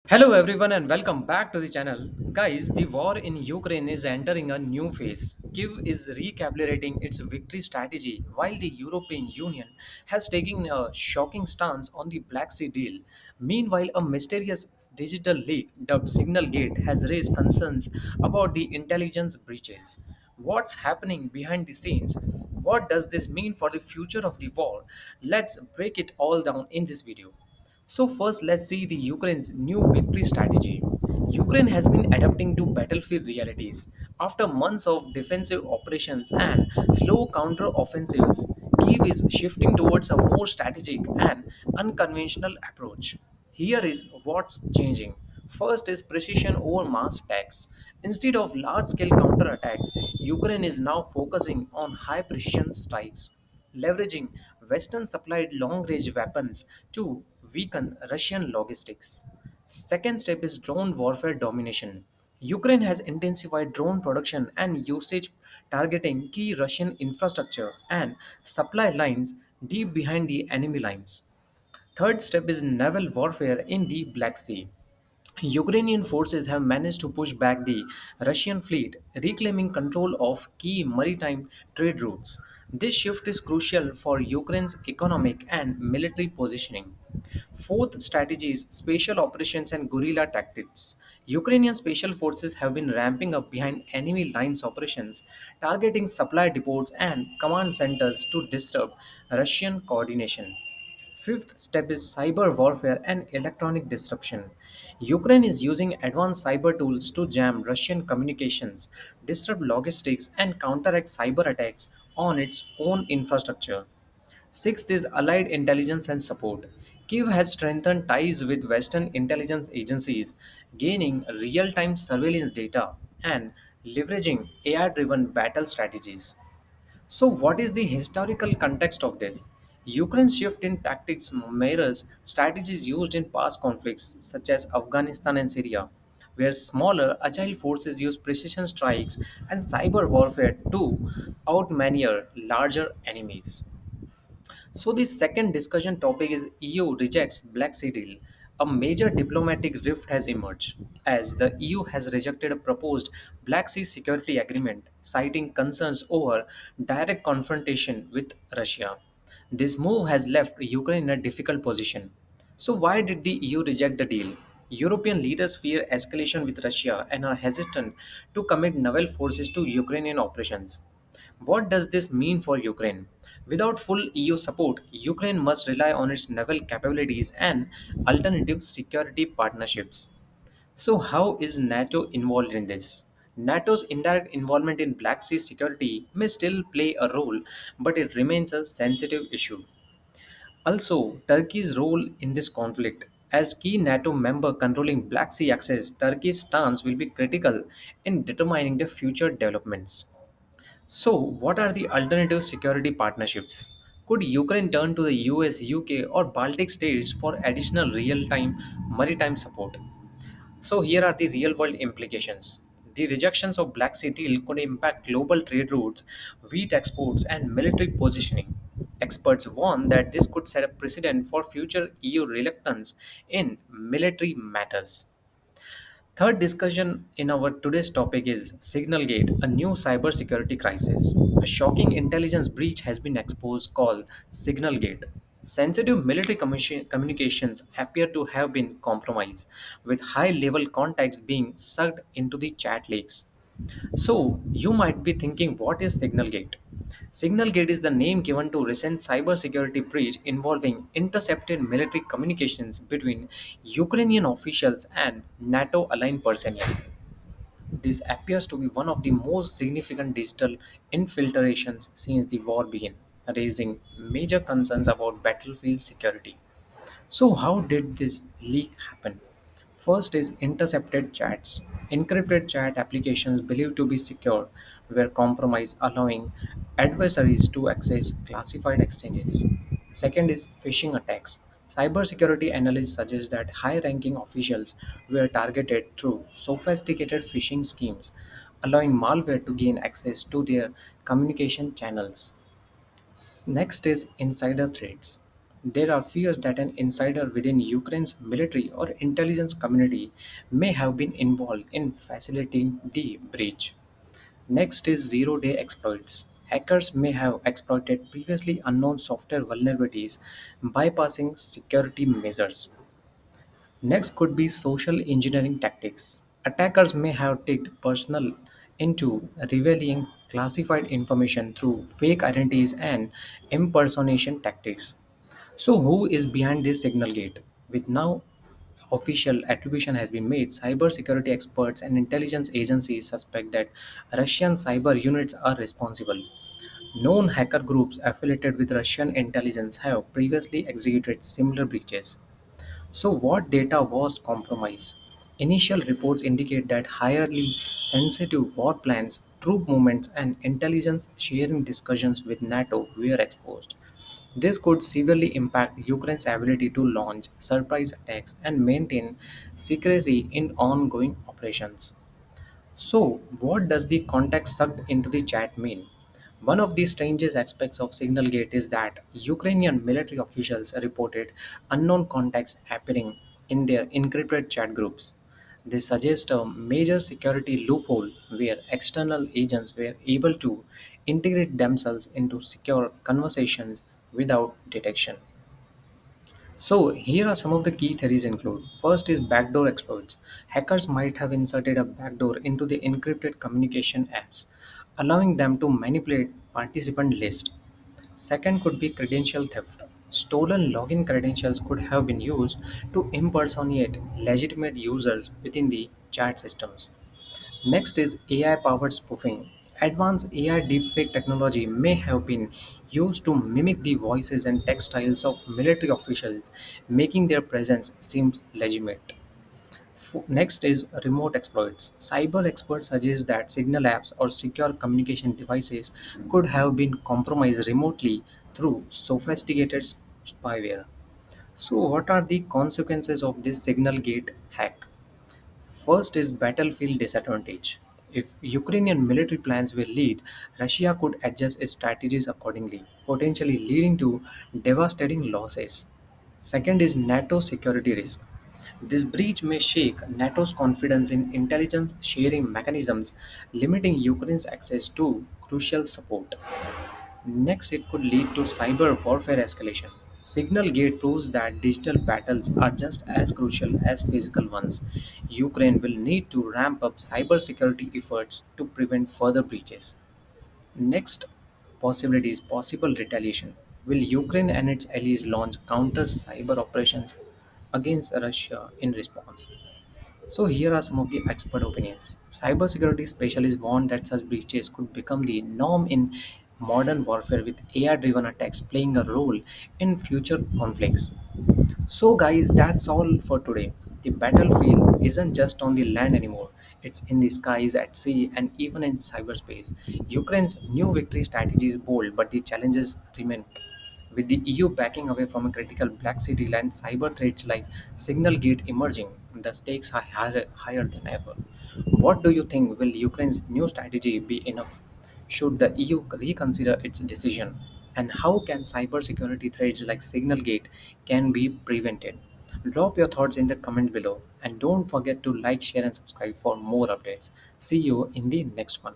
Hello everyone and welcome back to the channel. Guys, the war in Ukraine is entering a new phase. Kyiv is recalibrating its victory strategy while the European Union has taken a shocking stance on the Black Sea deal. Meanwhile, a mysterious digital leak dubbed SignalGate has raised concerns about the intelligence breaches. What's happening behind the scenes? What does this mean for the future of the war? Let's break it all down in this video. So first, let's see the Ukraine's new victory strategy. Ukraine has been adapting to battlefield realities. After months of defensive operations and slow counter-offensives, Kyiv is shifting towards a more strategic and unconventional approach. Here is what's changing. First is precision over mass attacks. Instead of large-scale counterattacks, Ukraine is now focusing on high-precision strikes leveraging Western supplied long range weapons to weaken Russian logistics. Second step is drone warfare domination. Ukraine has intensified drone production and usage targeting key Russian infrastructure and supply lines deep behind the enemy lines. Third step is naval warfare in the Black Sea. Ukrainian forces have managed to push back the Russian fleet, reclaiming control of key maritime trade routes. This shift is crucial for Ukraine's economic and military positioning. Fourth strategy is special operations and guerrilla tactics. Ukrainian special forces have been ramping up behind enemy lines operations, targeting supply depots and command centers to disrupt Russian coordination. Fifth step is cyber warfare and electronic disruption. Ukraine is using advanced cyber tools to jam Russian communications, disrupt logistics, and counteract cyber attacks on its own infrastructure. Sixth is allied intelligence and support. Kyiv has strengthened ties with Western intelligence agencies, gaining real time surveillance data and leveraging AI driven battle strategies. So, what is the historical context of this? Ukraine's shift in tactics mirrors strategies used in past conflicts, such as Afghanistan and Syria, where smaller, agile forces use precision strikes and cyber warfare to outmaneuver larger enemies. So the second discussion topic is EU rejects Black Sea deal. A major diplomatic rift has emerged as the EU has rejected a proposed Black Sea security agreement, citing concerns over direct confrontation with Russia. This move has left Ukraine in a difficult position. So why did the EU reject the deal? European leaders fear escalation with Russia and are hesitant to commit naval forces to Ukrainian operations. What does this mean for Ukraine? Without full EU support, Ukraine must rely on its naval capabilities and alternative security partnerships. So, how is NATO involved in this? NATO's indirect involvement in Black Sea security may still play a role, but it remains a sensitive issue. Also, Turkey's role in this conflict. As key NATO member controlling Black Sea access, Turkey's stance will be critical in determining the future developments. So, what are the alternative security partnerships? Could Ukraine turn to the US, UK, or Baltic states for additional real time maritime support? So, here are the real world implications. The rejections of Black Sea deal could impact global trade routes, wheat exports, and military positioning. Experts warn that this could set a precedent for future EU reluctance in military matters. Third discussion in our today's topic is SignalGate, a new cybersecurity crisis. A shocking intelligence breach has been exposed called SignalGate. Sensitive military communications appear to have been compromised, with high level contacts being sucked into the chat leaks. So, you might be thinking, what is SignalGate? SignalGate is the name given to recent cybersecurity breach involving intercepted military communications between Ukrainian officials and NATO aligned personnel. This appears to be one of the most significant digital infiltrations since the war began, raising major concerns about battlefield security. So, how did this leak happen? First is intercepted chats. Encrypted chat applications believed to be secure were compromised, allowing adversaries to access classified exchanges. Second is phishing attacks. Cybersecurity analysts suggest that high ranking officials were targeted through sophisticated phishing schemes, allowing malware to gain access to their communication channels. Next is insider threats. There are fears that an insider within Ukraine's military or intelligence community may have been involved in facilitating the breach. Next is zero-day exploits. Hackers may have exploited previously unknown software vulnerabilities, bypassing security measures. Next could be social engineering tactics. Attackers may have taken personal into revealing classified information through fake identities and impersonation tactics. So, who is behind this signal gate? With now official attribution has been made, cybersecurity experts and intelligence agencies suspect that Russian cyber units are responsible. Known hacker groups affiliated with Russian intelligence have previously executed similar breaches. So, what data was compromised? Initial reports indicate that highly sensitive war plans, troop movements, and intelligence sharing discussions with NATO were exposed. This could severely impact Ukraine's ability to launch surprise attacks and maintain secrecy in ongoing operations. So, what does the context sucked into the chat mean? One of the strangest aspects of SignalGate is that Ukrainian military officials reported unknown contacts appearing in their encrypted chat groups. This suggests a major security loophole where external agents were able to integrate themselves into secure conversations without detection. So here are some of the key theories include. First is backdoor exploits. Hackers might have inserted a backdoor into the encrypted communication apps, allowing them to manipulate participant list. Second could be credential theft. Stolen login credentials could have been used to impersonate legitimate users within the chat systems. Next is AI powered spoofing. Advanced AI deepfake technology may have been used to mimic the voices and text styles of military officials, making their presence seem legitimate. Next is remote exploits. Cyber experts suggest that signal apps or secure communication devices could have been compromised remotely through sophisticated spyware. So, what are the consequences of this signal gate hack? First is battlefield disadvantage. If Ukrainian military plans will lead, Russia could adjust its strategies accordingly, potentially leading to devastating losses. Second is NATO security risk. This breach may shake NATO's confidence in intelligence sharing mechanisms, limiting Ukraine's access to crucial support. Next, it could lead to cyber warfare escalation. SignalGate proves that digital battles are just as crucial as physical ones. Ukraine will need to ramp up cybersecurity efforts to prevent further breaches. Next possibility is possible retaliation. Will Ukraine and its allies launch counter cyber operations against Russia in response? So here are some of the expert opinions. Cybersecurity specialists warn that such breaches could become the norm in modern warfare with AI-driven attacks playing a role in future conflicts. So guys, that's all for today. The battlefield isn't just on the land anymore. It's in the skies, at sea, and even in cyberspace. Ukraine's new victory strategy is bold, but the challenges remain. With the EU backing away from a critical Black Sea deal and cyber threats like SignalGate emerging, the stakes are higher than ever. What do you think? Will Ukraine's new strategy be enough? Should the EU reconsider its decision? And how can cybersecurity threats like SignalGate can be prevented? Drop your thoughts in the comment below and don't forget to like, share and subscribe for more updates. See you in the next one.